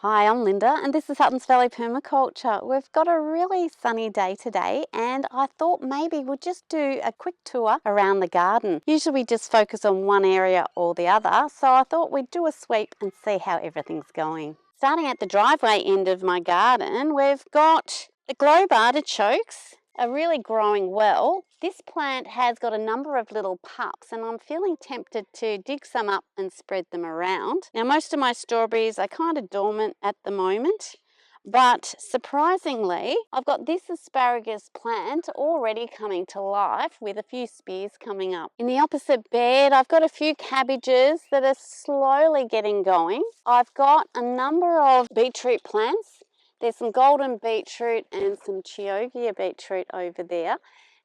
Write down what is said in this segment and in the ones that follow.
Hi, I'm Linda and this is Huttons Valley Permaculture. We've got a really sunny day today and I thought maybe we'll just do a quick tour around the garden. Usually we just focus on one area or the other, so I thought we'd do a sweep and see how everything's going. Starting at the driveway end of my garden, we've got the globe artichokes are really growing well. This plant has got a number of little pups and I'm feeling tempted to dig some up and spread them around. Now most of my strawberries are kind of dormant at the moment, but surprisingly I've got this asparagus plant already coming to life with a few spears coming up. In the opposite bed I've got a few cabbages that are slowly getting going. I've got a number of beetroot plants. There's some golden beetroot and some Chioggia beetroot over there.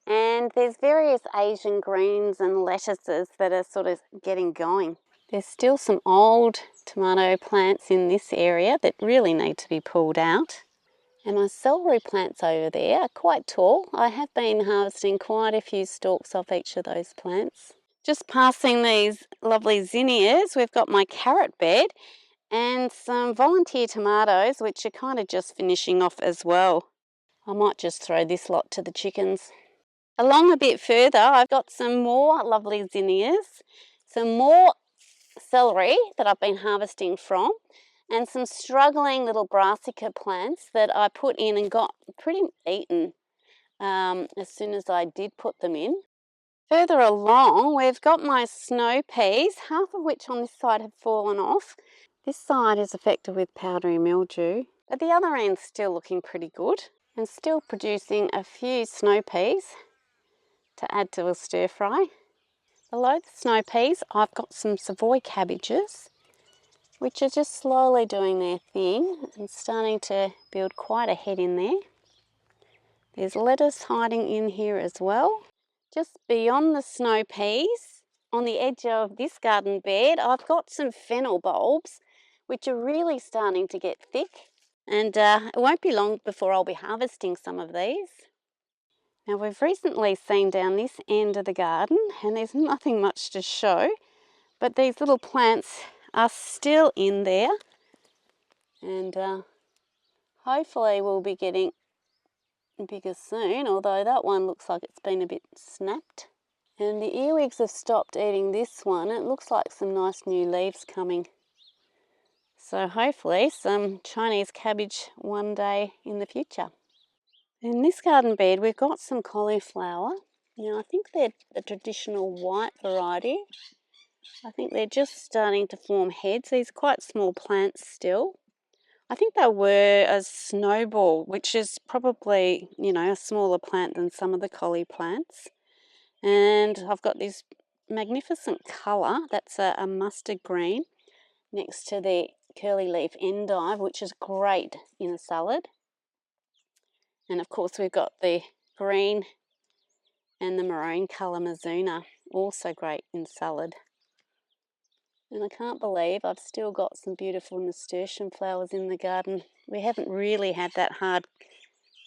And there's various Asian greens and lettuces that are sort of getting going. There's still some old tomato plants in this area that really need to be pulled out. And my celery plants over there are quite tall. I have been harvesting quite a few stalks off each of those plants. Just passing these lovely zinnias, we've got my carrot bed and some volunteer tomatoes, which are kind of just finishing off as well. I might just throw this lot to the chickens. Along a bit further, I've got some more lovely zinnias, some more celery that I've been harvesting from, and some struggling little brassica plants that I put in and got pretty eaten as soon as I did put them in. Further along, we've got my snow peas, half of which on this side have fallen off. This side is affected with powdery mildew, but the other end's still looking pretty good and still producing a few snow peas to add to a stir fry. Below the snow peas, I've got some Savoy cabbages, which are just slowly doing their thing and starting to build quite a head in there. There's lettuce hiding in here as well. Just beyond the snow peas, on the edge of this garden bed, I've got some fennel bulbs, which are really starting to get thick. And it won't be long before I'll be harvesting some of these. Now we've recently seen down this end of the garden and there's nothing much to show, but these little plants are still in there and hopefully we'll be getting bigger soon, although that one looks like it's been a bit snapped. And the earwigs have stopped eating this one. It looks like some nice new leaves coming. So hopefully some Chinese cabbage one day in the future. In this garden bed we've got some cauliflower. Now I think they're the traditional white variety. I think they're just starting to form heads. These are quite small plants still. I think they were a snowball, which is probably, a smaller plant than some of the collie plants. And I've got this magnificent colour, that's a mustard green, next to the curly leaf endive, which is great in a salad. And of course we've got the green and the maroon colour Mizuna, also great in salad. And I can't believe I've still got some beautiful nasturtium flowers in the garden. We haven't really had that hard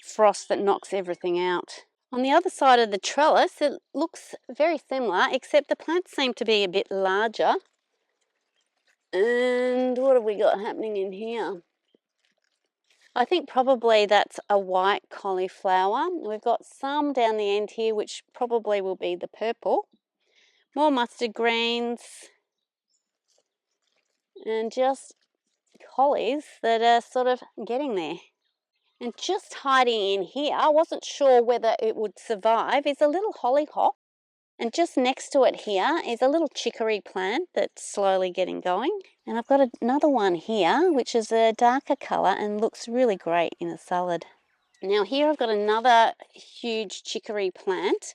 frost that knocks everything out. On the other side of the trellis, it looks very similar, except the plants seem to be a bit larger. And what have we got happening in here? I think probably that's a white cauliflower. We've got some down the end here, which probably will be the purple. More mustard greens. And just collies that are sort of getting there. And just hiding in here, I wasn't sure whether it would survive, is a little hollyhock. And just next to it here is a little chicory plant that's slowly getting going. And I've got another one here, which is a darker colour and looks really great in a salad. Now here I've got another huge chicory plant.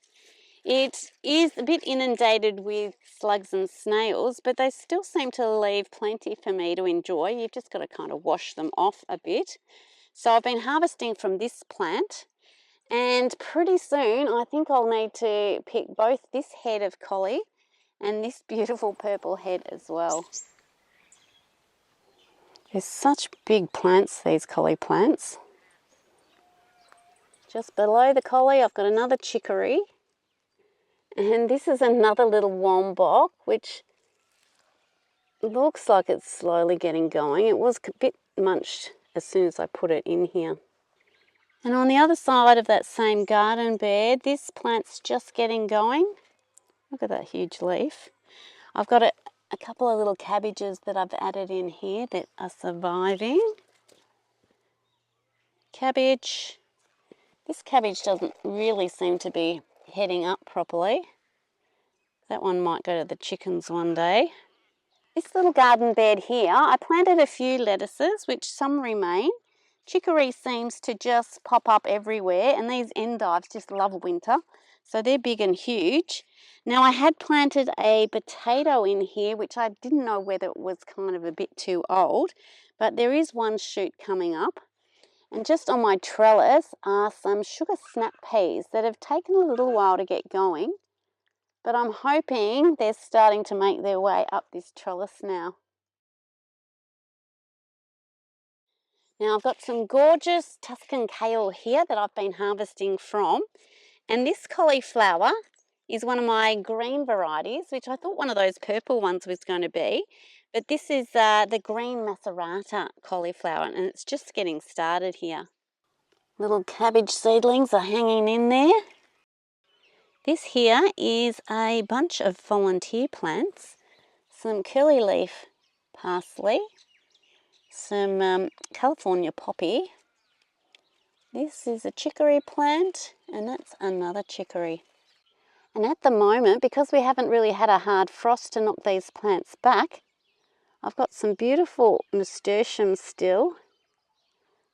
It is a bit inundated with slugs and snails, but they still seem to leave plenty for me to enjoy. You've just got to kind of wash them off a bit. So I've been harvesting from this plant, and pretty soon I think I'll need to pick both this head of collie and this beautiful purple head as well. They're such big plants, these collie plants. Just below the collie I've got another chicory. And this is another little wombock, which looks like it's slowly getting going. It was a bit munched as soon as I put it in here. And on the other side of that same garden bed, this plant's just getting going. Look at that huge leaf. I've got a couple of little cabbages that I've added in here that are surviving. Cabbage. This cabbage doesn't really seem to be heading up properly. That one might go to the chickens one day. This little garden bed here, I planted a few lettuces, which some remain. Chicory seems to just pop up everywhere, and these endives just love winter, so they're big and huge. Now, I had planted a potato in here, which I didn't know whether it was kind of a bit too old, but there is one shoot coming up. And just on my trellis are some sugar snap peas that have taken a little while to get going, but I'm hoping they're starting to make their way up this trellis now. Now I've got some gorgeous Tuscan kale here that I've been harvesting from, and this cauliflower is one of my green varieties, which I thought one of those purple ones was going to be, but this is the green Macerata cauliflower, and it's just getting started here. Little cabbage seedlings are hanging in there. This here is a bunch of volunteer plants, some curly leaf parsley, some California poppy. This is a chicory plant, and that's another chicory. And at the moment, because we haven't really had a hard frost to knock these plants back, I've got some beautiful nasturtiums still,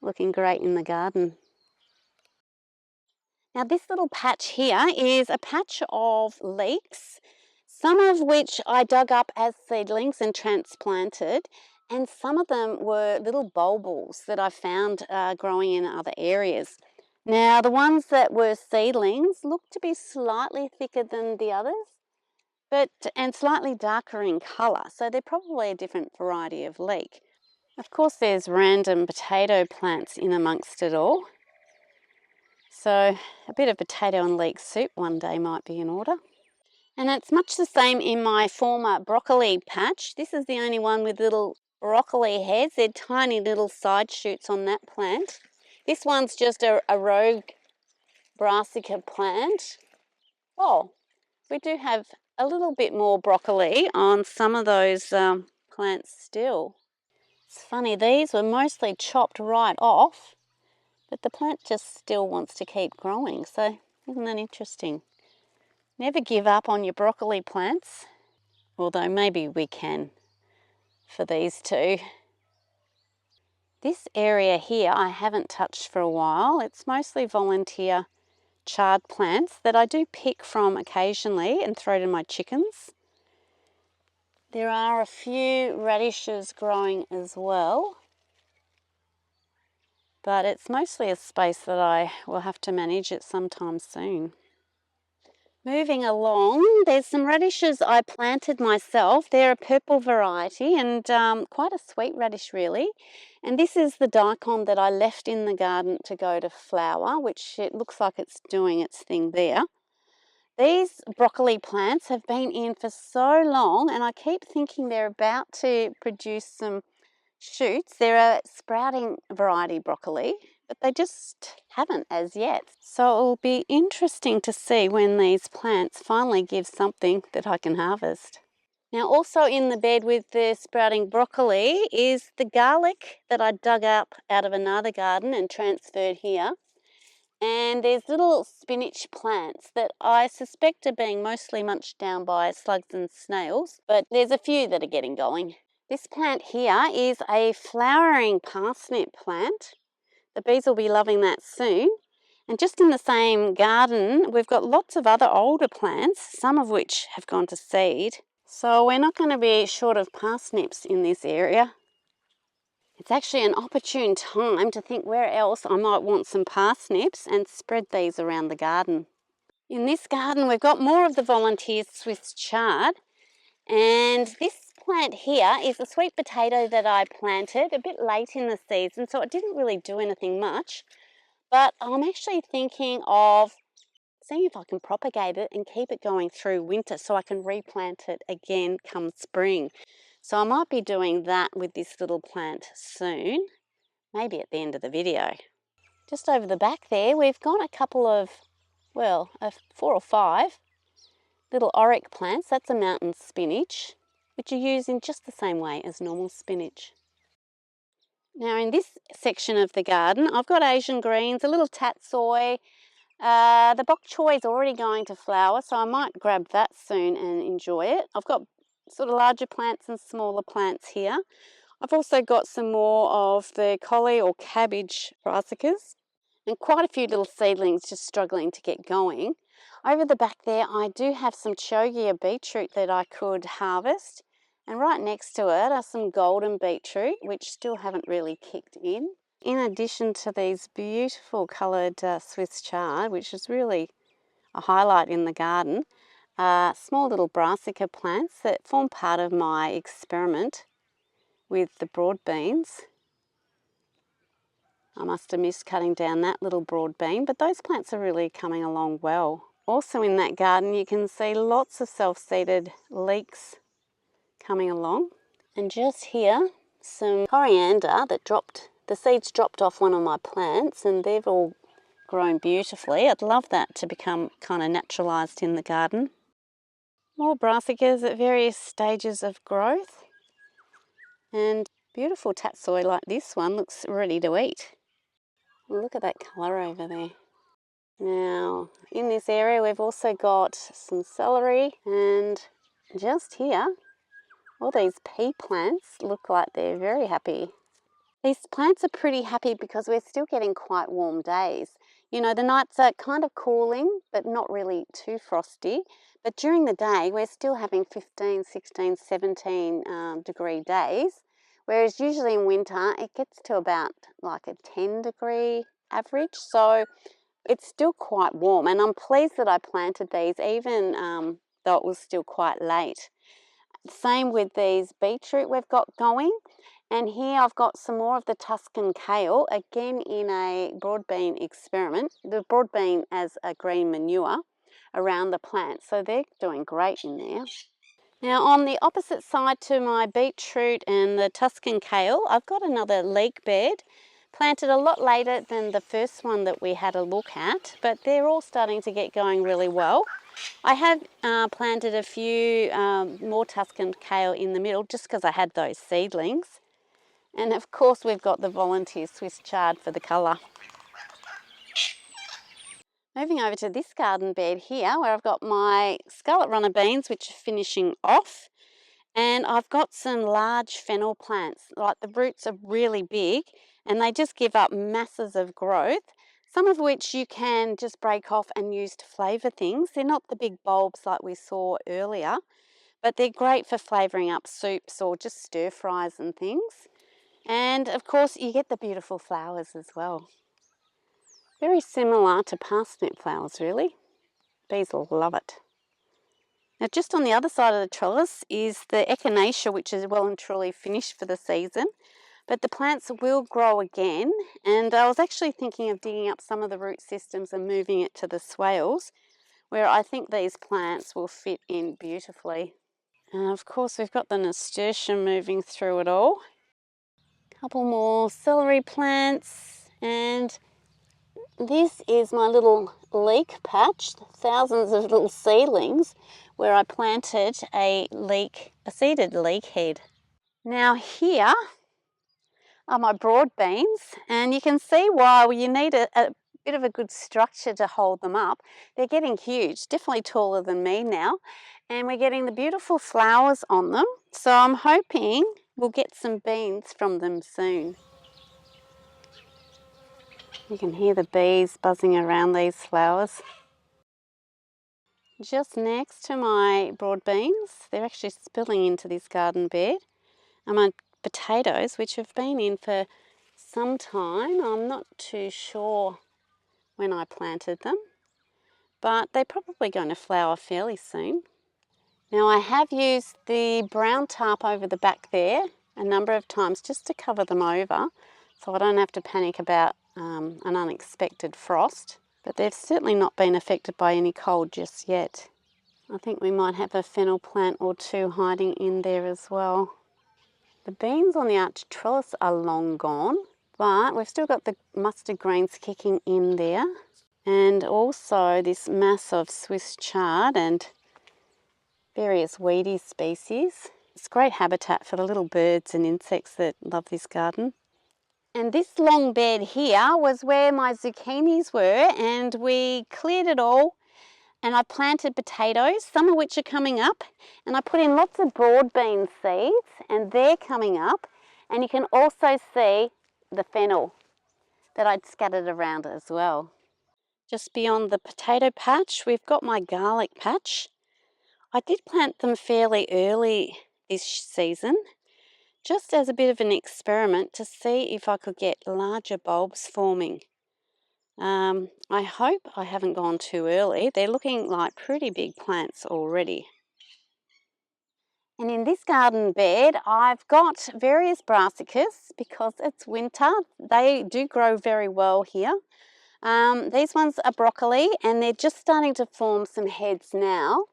looking great in the garden. Now this little patch here is a patch of leeks, some of which I dug up as seedlings and transplanted, and some of them were little bulbils that I found growing in other areas. Now the ones that were seedlings look to be slightly thicker than the others, and slightly darker in colour, so they're probably a different variety of leek. Of course there's random potato plants in amongst it all. So a bit of potato and leek soup one day might be in order. And it's much the same in my former broccoli patch. This is the only one with little broccoli heads. They're tiny little side shoots on that plant. This one's just a rogue brassica plant. Oh, we do have a little bit more broccoli on some of those plants still. It's funny, these were mostly chopped right off, but the plant just still wants to keep growing, so isn't that interesting? Never give up on your broccoli plants, although maybe we can for these two. This area here I haven't touched for a while. It's mostly volunteer chard plants that I do pick from occasionally and throw to my chickens. There are a few radishes growing as well, but it's mostly a space that I will have to manage at some time soon. Moving along, there's some radishes I planted myself. They're a purple variety and quite a sweet radish really. And this is the daikon that I left in the garden to go to flower, which it looks like it's doing its thing there. These broccoli plants have been in for so long, and I keep thinking they're about to produce some shoots. They're a sprouting variety broccoli, but they just haven't as yet. So it'll be interesting to see when these plants finally give something that I can harvest. Now also in the bed with the sprouting broccoli is the garlic that I dug up out of another garden and transferred here. And there's little spinach plants that I suspect are being mostly munched down by slugs and snails, but there's a few that are getting going. This plant here is a flowering parsnip plant. The bees will be loving that soon. And just in the same garden, we've got lots of other older plants, some of which have gone to seed. So we're not going to be short of parsnips in this area. It's actually an opportune time to think where else I might want some parsnips and spread these around the garden. In this garden, we've got more of the volunteer Swiss chard, and this plant here is a sweet potato that I planted a bit late in the season, so it didn't really do anything much, but I'm actually thinking of seeing if I can propagate it and keep it going through winter so I can replant it again come spring. So I might be doing that with this little plant soon, maybe at the end of the video. Just over the back there, we've got a couple of, well, 4 or 5 little auric plants. That's a mountain spinach, which you use in just the same way as normal spinach. Now in this section of the garden, I've got Asian greens, a little tatsoi. The bok choy is already going to flower, so I might grab that soon and enjoy it. I've got sort of larger plants and smaller plants here. I've also got some more of the collie or cabbage brassicas and quite a few little seedlings just struggling to get going. Over the back there, I do have some chogia beetroot that I could harvest, and right next to it are some golden beetroot which still haven't really kicked in. In addition to these beautiful coloured Swiss chard, which is really a highlight in the garden, small little brassica plants that form part of my experiment with the broad beans. I must have missed cutting down that little broad bean, but those plants are really coming along well. Also in that garden you can see lots of self-seeded leeks coming along. And just here, some coriander that the seeds dropped off one of my plants, and they've all grown beautifully. I'd love that to become kind of naturalised in the garden. More brassicas at various stages of growth, and beautiful tatsoi like this one looks ready to eat. Look at that colour over there. Now in this area we've also got some celery, and just here all these pea plants look like they're very happy. These plants are pretty happy because we're still getting quite warm days. You know, the nights are kind of cooling, but not really too frosty. But during the day, we're still having 15, 16, 17 degree days. Whereas usually in winter, it gets to about like a 10 degree average. So it's still quite warm. And I'm pleased that I planted these even though it was still quite late. Same with these beetroot we've got going. And here I've got some more of the Tuscan kale, again in a broad bean experiment. The broad bean as a green manure around the plant. So they're doing great in there. Now on the opposite side to my beetroot and the Tuscan kale, I've got another leek bed. Planted a lot later than the first one that we had a look at, but they're all starting to get going really well. I have planted a few more Tuscan kale in the middle just because I had those seedlings. And of course we've got the volunteer Swiss chard for the colour. Moving over to this garden bed here where I've got my scarlet runner beans which are finishing off, and I've got some large fennel plants. Like the roots are really big and they just give up masses of growth, some of which you can just break off and use to flavour things. They're not the big bulbs like we saw earlier, but they're great for flavouring up soups or just stir fries and things. And of course you get the beautiful flowers as well. Very similar to parsnip flowers really. Bees will love it. Now just on the other side of the trellis is the echinacea, which is well and truly finished for the season. But the plants will grow again, and I was actually thinking of digging up some of the root systems and moving it to the swales, where I think these plants will fit in beautifully. And of course we've got the nasturtium moving through it all. Couple more celery plants, and this is my little leek patch, thousands of little seedlings where I planted a seeded leek head. Now here are my broad beans, and you can see why you need a bit of a good structure to hold them up. They're getting huge, definitely taller than me now, and we're getting the beautiful flowers on them. So I'm hoping we'll get some beans from them soon. You can hear the bees buzzing around these flowers. Just next to my broad beans, they're actually spilling into this garden bed, are my potatoes, which have been in for some time. I'm not too sure when I planted them, but they're probably going to flower fairly soon. Now I have used the brown tarp over the back there a number of times just to cover them over, so I don't have to panic about an unexpected frost, but they've certainly not been affected by any cold just yet. I think we might have a fennel plant or two hiding in there as well. The beans on the arch trellis are long gone, but we've still got the mustard greens kicking in there, and also this mass of Swiss chard and various weedy species. It's great habitat for the little birds and insects that love this garden. And this long bed here was where my zucchinis were, and we cleared it all, and I planted potatoes, some of which are coming up, and I put in lots of broad bean seeds, and they're coming up. And you can also see the fennel that I'd scattered around as well. Just beyond the potato patch, we've got my garlic patch. I did plant them fairly early this season, just as a bit of an experiment to see if I could get larger bulbs forming. I hope I haven't gone too early. They're looking like pretty big plants already. And in this garden bed, I've got various brassicas because it's winter. They do grow very well here. These ones are broccoli, and they're just starting to form some heads now.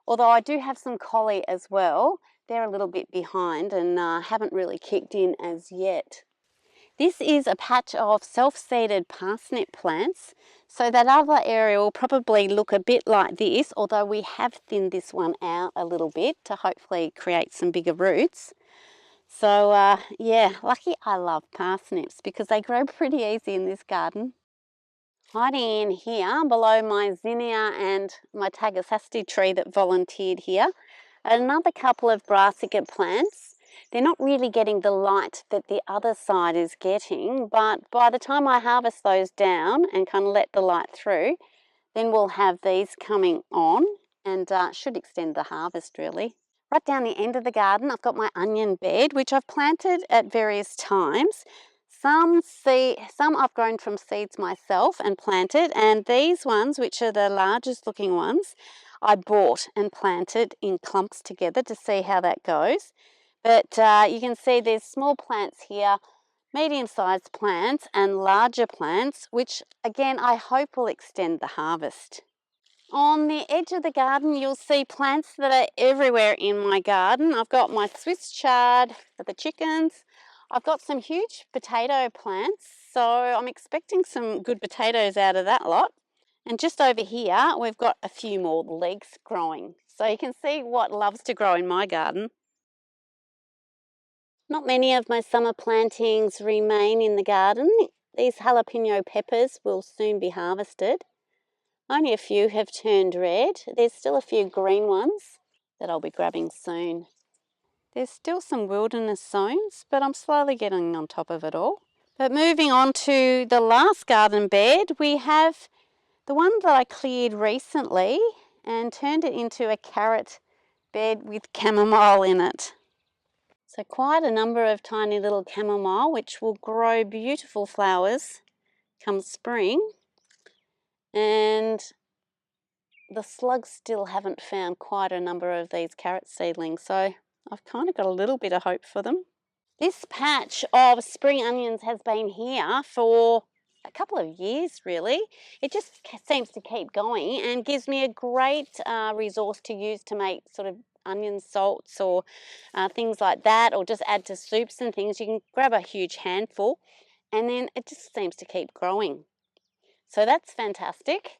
Although I do have some collie as well. They're a little bit behind and haven't really kicked in as yet. This is a patch of self-seeded parsnip plants, so that other area will probably look a bit like this, although we have thinned this one out a little bit to hopefully create some bigger roots. So yeah, lucky I love parsnips because they grow pretty easy in this garden. Hiding in here below my zinnia and my Tagesasti tree that volunteered here, another couple of brassica plants. They're not really getting the light that the other side is getting, but by the time I harvest those down and kind of let the light through, then we'll have these coming on and should extend the harvest really. Right down the end of the garden, I've got my onion bed, which I've planted at various times. Some I've grown from seeds myself and planted, and these ones, which are the largest looking ones, I bought and planted in clumps together to see how that goes. But you can see there's small plants here, medium-sized plants and larger plants, which again I hope will extend the harvest. On the edge of the garden, you'll see plants that are everywhere in my garden. I've got my Swiss chard for the chickens. I've got some huge potato plants, so I'm expecting some good potatoes out of that lot. And just over here, we've got a few more leeks growing. So you can see what loves to grow in my garden. Not many of my summer plantings remain in the garden. These jalapeno peppers will soon be harvested. Only a few have turned red. There's still a few green ones that I'll be grabbing soon. There's still some wilderness zones, but I'm slowly getting on top of it all. But moving on to the last garden bed, we have the one that I cleared recently and turned it into a carrot bed with chamomile in it. So quite a number of tiny little chamomile, which will grow beautiful flowers come spring. And the slugs still haven't found quite a number of these carrot seedlings, so I've kind of got a little bit of hope for them. This patch of spring onions has been here for a couple of years really. It just seems to keep going and gives me a great resource to use to make sort of onion salts or things like that, or just add to soups and things. You can grab a huge handful and then it just seems to keep growing. So that's fantastic.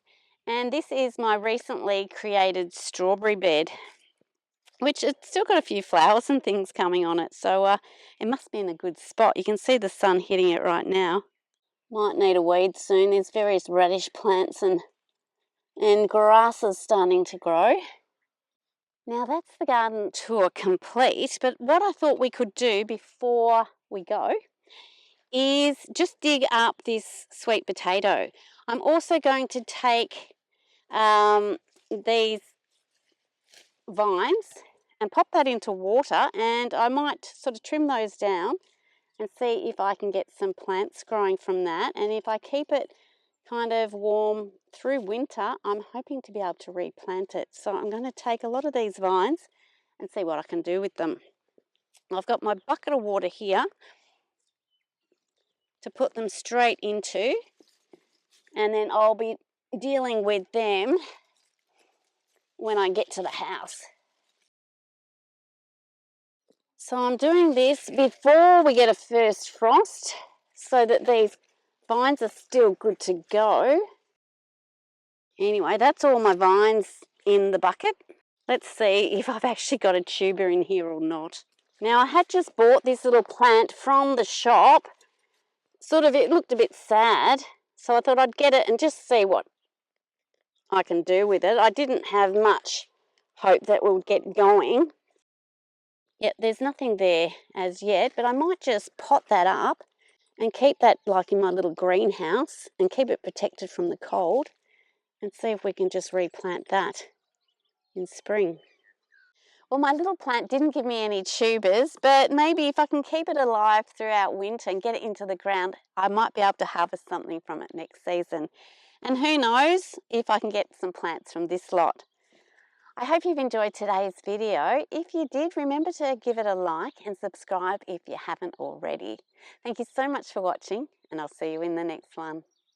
And this is my recently created strawberry bed, which it's still got a few flowers and things coming on it. So it must be in a good spot. You can see the sun hitting it right now. Might need a weed soon. There's various radish plants and grasses starting to grow. Now that's the garden tour complete, but what I thought we could do before we go is just dig up this sweet potato. I'm also going to take these vines and pop that into water, and I might sort of trim those down and see if I can get some plants growing from that. And if I keep it kind of warm through winter, I'm hoping to be able to replant it. So I'm going to take a lot of these vines and see what I can do with them. I've got my bucket of water here to put them straight into, and then I'll be dealing with them when I get to the house. So I'm doing this before we get a first frost so that these vines are still good to go. Anyway, that's all my vines in the bucket. Let's see if I've actually got a tuber in here or not. Now, I had just bought this little plant from the shop. It looked a bit sad, so I thought I'd get it and just see what I can do with it. I didn't have much hope that we'll get going. Yet there's nothing there as yet, but I might just pot that up and keep that like in my little greenhouse and keep it protected from the cold and see if we can just replant that in spring. Well, my little plant didn't give me any tubers, but maybe if I can keep it alive throughout winter and get it into the ground, I might be able to harvest something from it next season. And who knows if I can get some plants from this lot. I hope you've enjoyed today's video. If you did, remember to give it a like and subscribe if you haven't already. Thank you so much for watching, and I'll see you in the next one.